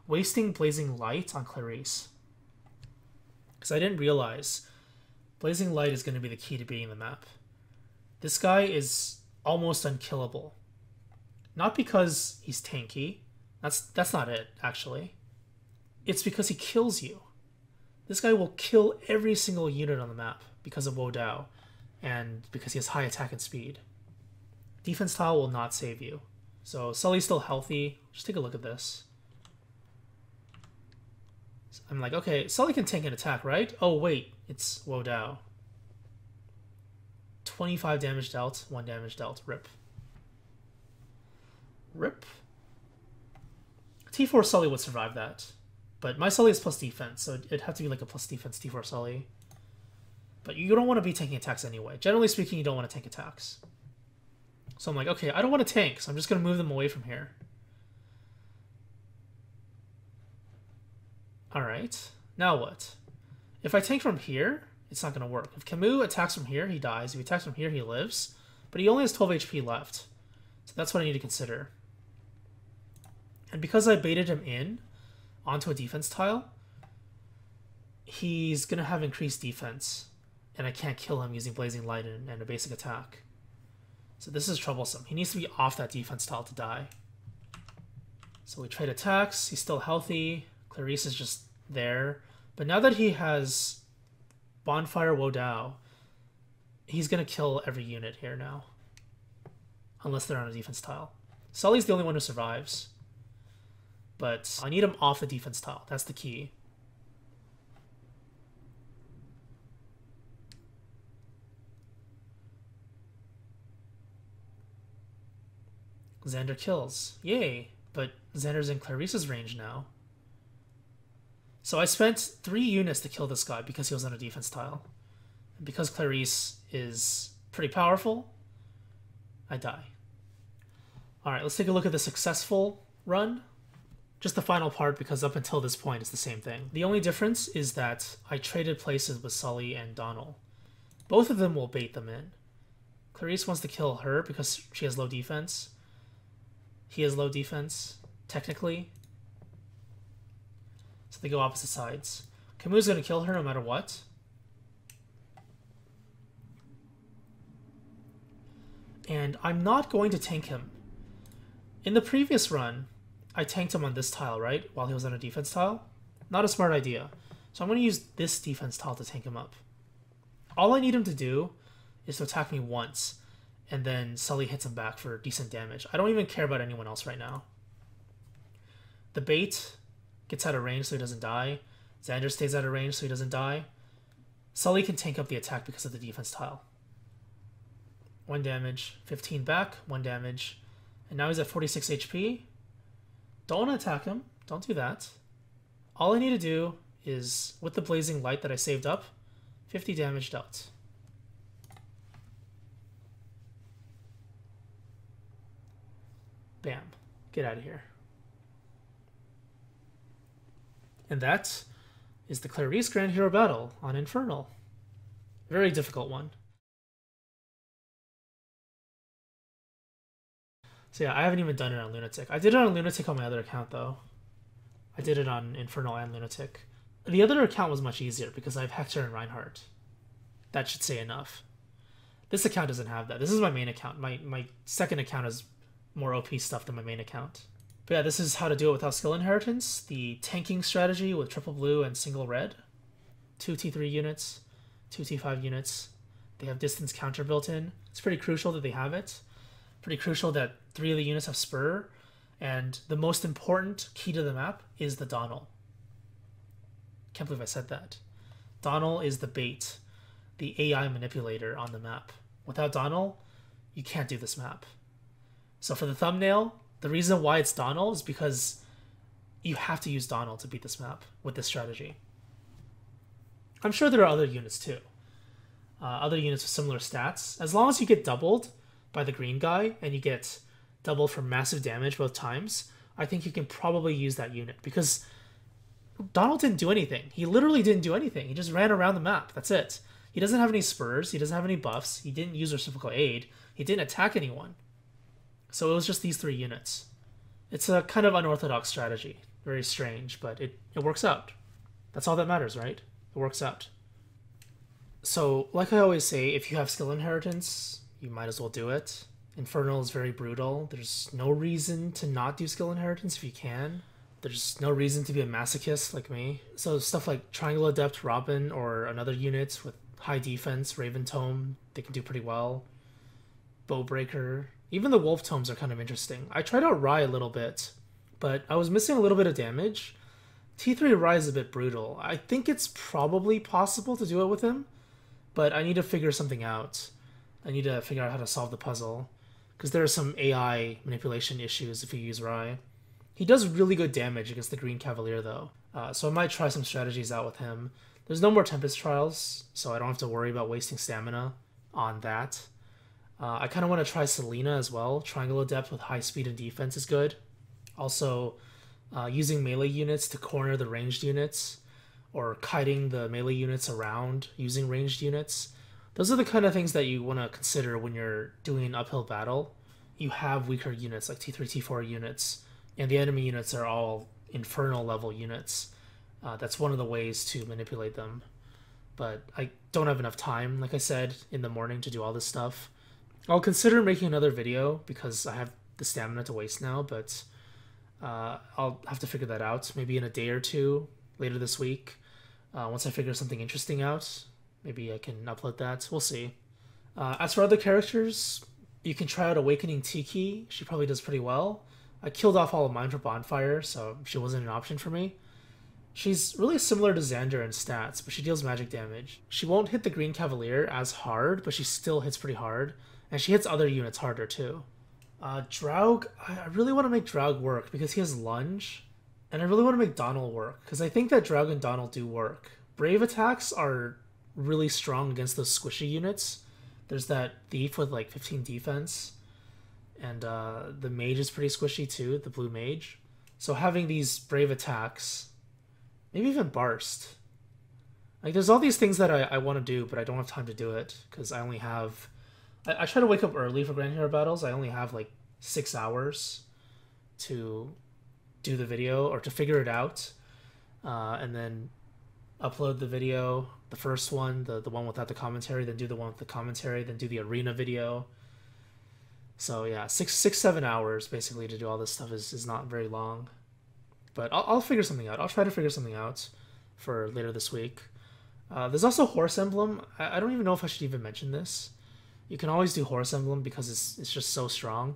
Wasting Blazing Light on Clarisse. Because I didn't realize Blazing Light is going to be the key to beating the map. This guy is almost unkillable. Not because he's tanky. That's not it, actually. It's because he kills you. This guy will kill every single unit on the map because of Wodao, and because he has high attack and speed. Defense tile will not save you. So Sully's still healthy. Just take a look at this. I'm like, okay, Sully can tank an attack, right? Oh, wait, it's Wodao. 25 damage dealt, 1 damage dealt. Rip. Rip. T4 Sully would survive that. But my Sully is plus defense, so it'd have to be like a plus defense T4 Sully. But you don't want to be tanking attacks anyway. Generally speaking, you don't want to tank attacks. So I'm like, okay, I don't want to tank, so I'm just going to move them away from here. Alright, now what? If I tank from here, it's not going to work. If Camus attacks from here, he dies. If he attacks from here, he lives. But he only has 12 HP left. So that's what I need to consider. And because I baited him in onto a defense tile, he's going to have increased defense. And I can't kill him using Blazing Light and a basic attack. So this is troublesome. He needs to be off that defense tile to die. So we trade attacks. He's still healthy. Clarisse is just there. But now that he has Bonfire Wodao, he's going to kill every unit here now. Unless they're on a defense tile. Sully's the only one who survives. But I need him off the defense tile. That's the key. Xander kills. Yay! But Xander's in Clarisse's range now. So I spent 3 units to kill this guy because he was on a defense tile. And because Clarisse is pretty powerful, I die. Alright, let's take a look at the successful run. Just the final part, because up until this point it's the same thing. The only difference is that I traded places with Sully and Donnel. Both of them will bait them in. Clarisse wants to kill her because she has low defense. He has low defense, technically. So they go opposite sides. Camus is going to kill her no matter what. And I'm not going to tank him. In the previous run, I tanked him on this tile, right? While he was on a defense tile. Not a smart idea. So I'm going to use this defense tile to tank him up. All I need him to do is to attack me once, and then Sully hits him back for decent damage. I don't even care about anyone else right now. The bait gets out of range so he doesn't die. Xander stays out of range so he doesn't die. Sully can tank up the attack because of the defense tile. 1 damage, 15 back, 1 damage. And now he's at 46 HP. Don't want to attack him. Don't do that. All I need to do is, with the Blazing Light that I saved up, 50 damage dealt. Bam. Get out of here. And that is the Clarisse Grand Hero Battle on Infernal. Very difficult one. So yeah, I haven't even done it on Lunatic. I did it on Lunatic on my other account, though. I did it on Infernal and Lunatic. The other account was much easier because I have Hector and Reinhardt. That should say enough. This account doesn't have that. This is my main account. My second account is more OP stuff than my main account. But yeah, this is how to do it without skill inheritance. The tanking strategy with triple blue and single red. 2 T3 units, 2 T5 units. They have distance counter built in. It's pretty crucial that they have it. Pretty crucial that 3 of the units have Spur. And the most important key to the map is the Donnel. Can't believe I said that. Donnel is the bait, the AI manipulator on the map. Without Donnel, you can't do this map. So for the thumbnail, the reason why it's Donnel is because you have to use Donnel to beat this map with this strategy. I'm sure there are other units too. Other units with similar stats. As long as you get doubled by the green guy and you get doubled for massive damage both times, I think you can probably use that unit because Donnel didn't do anything. He literally didn't do anything. He just ran around the map. That's it. He doesn't have any spurs. He doesn't have any buffs. He didn't use reciprocal aid. He didn't attack anyone. So it was just these 3 units. It's a kind of unorthodox strategy. Very strange, but it works out. That's all that matters, right? It works out. So, like I always say, if you have skill inheritance, you might as well do it. Infernal is very brutal. There's no reason to not do skill inheritance if you can. There's no reason to be a masochist like me. So stuff like Triangle Adept Robin or another unit with high defense, Raven Tome, they can do pretty well. Bowbreaker. Even the Wolf Tomes are kind of interesting. I tried out Rye a little bit, but I was missing a little bit of damage. T3 Rye is a bit brutal. I think it's probably possible to do it with him, but I need to figure something out. I need to figure out how to solve the puzzle, because there are some AI manipulation issues if you use Rye. He does really good damage against the Green Cavalier, though, so I might try some strategies out with him. There's no more Tempest Trials, so I don't have to worry about wasting stamina on that. I kind of want to try Selena as well. Triangle Adept with high speed and defense is good. Also, using melee units to corner the ranged units, or kiting the melee units around using ranged units. Those are the kind of things that you want to consider when you're doing an uphill battle. You have weaker units like T3, T4 units, and the enemy units are all Infernal level units. That's one of the ways to manipulate them. But I don't have enough time, like I said, in the morning to do all this stuff. I'll consider making another video because I have the stamina to waste now, but I'll have to figure that out. Maybe in a day or two later this week. Once I figure something interesting out, maybe I can upload that. We'll see. As for other characters, you can try out Awakening Tiki. She probably does pretty well. I killed off all of mine for Bonfire, so she wasn't an option for me. She's really similar to Xander in stats, but she deals magic damage. She won't hit the Green Cavalier as hard, but she still hits pretty hard. And she hits other units harder too. Draug, I really want to make Draug work because he has Lunge. And I really want to make Donnel work, because I think that Draug and Donnel do work. Brave attacks are really strong against those squishy units. There's that Thief with like 15 defense. And the Mage is pretty squishy too, the Blue Mage. So having these Brave attacks, maybe even Barst. Like there's all these things that I want to do, but I don't have time to do it, because I only have... I try to wake up early for Grand Hero battles. I only have like 6 hours to do the video or to figure it out, and then upload the video, the first one, the one without the commentary, then do the one with the commentary, then do the arena video. So yeah, 7 hours basically to do all this stuff is not very long, but I'll figure something out. I'll try to figure something out for later this week. There's also Horse Emblem. I don't even know if I should even mention this. You can always do Horse Emblem because it's just so strong.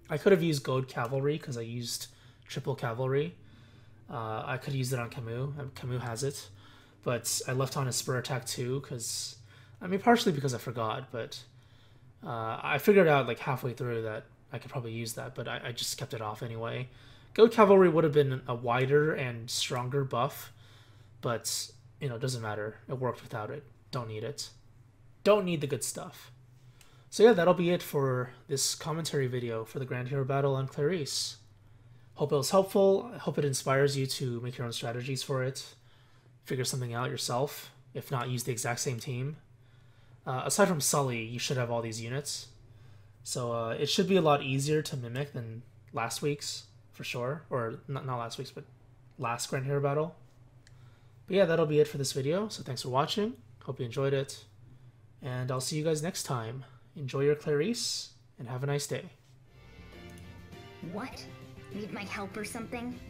I could have used Gold Cavalry because I used triple Cavalry. I could use it on Camus. Camus has it. But I left on his Spur attack too because... I mean, partially because I forgot, but... I figured out like halfway through that I could probably use that, but I just kept it off anyway. Gold Cavalry would have been a wider and stronger buff, but, you know, it doesn't matter. It worked without it. Don't need it. Don't need the good stuff. So yeah, that'll be it for this commentary video for the Grand Hero battle on Clarisse. Hope it was helpful. I hope it inspires you to make your own strategies for it. Figure something out yourself. If not, use the exact same team. Aside from Sully, you should have all these units. So it should be a lot easier to mimic than last week's, for sure. Or not last week's, but last Grand Hero battle. But yeah, that'll be it for this video. So thanks for watching. Hope you enjoyed it. And I'll see you guys next time. Enjoy your Clarisse, and have a nice day. What? Need my help or something?